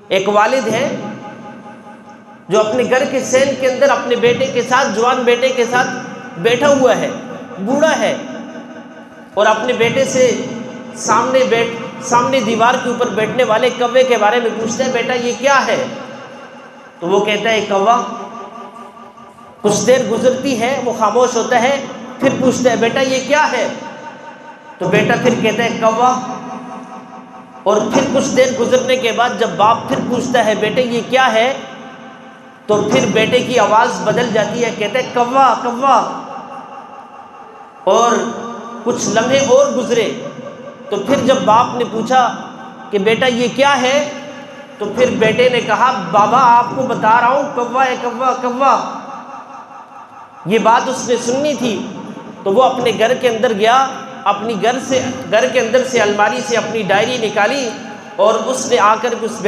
ایک والد ہے جو اپنے گھر کے سین کے اندر اپنے بیٹے کے ساتھ، جوان بیٹے کے ساتھ بیٹھا ہوا ہے، بوڑھا ہے، اور اپنے بیٹے سے سامنے دیوار کے اوپر بیٹھنے والے کوے کے بارے میں پوچھتے ہیں، بیٹا یہ کیا ہے؟ تو وہ کہتا ہے کوّا۔ کچھ دیر گزرتی ہے، وہ خاموش ہوتا ہے، پھر پوچھتا ہے بیٹا یہ کیا ہے؟ تو بیٹا پھر کہتا ہے کوّا۔ اور پھر کچھ دیر گزرنے کے بعد جب باپ پھر پوچھتا ہے بیٹے یہ کیا ہے، تو پھر بیٹے کی آواز بدل جاتی ہے، کہتا ہے کوّا کوّا۔ اور کچھ لمحے اور گزرے تو پھر جب باپ نے پوچھا کہ بیٹا یہ کیا ہے، تو پھر بیٹے نے کہا بابا آپ کو بتا رہا ہوں کوّا ہے، کوّا کوّا۔ یہ بات اس نے سننی تھی تو وہ اپنے گھر کے اندر گیا، اپنی گھر کے اندر سے الماری سے اپنی ڈائری نکالی، اور اس نے آ کر اس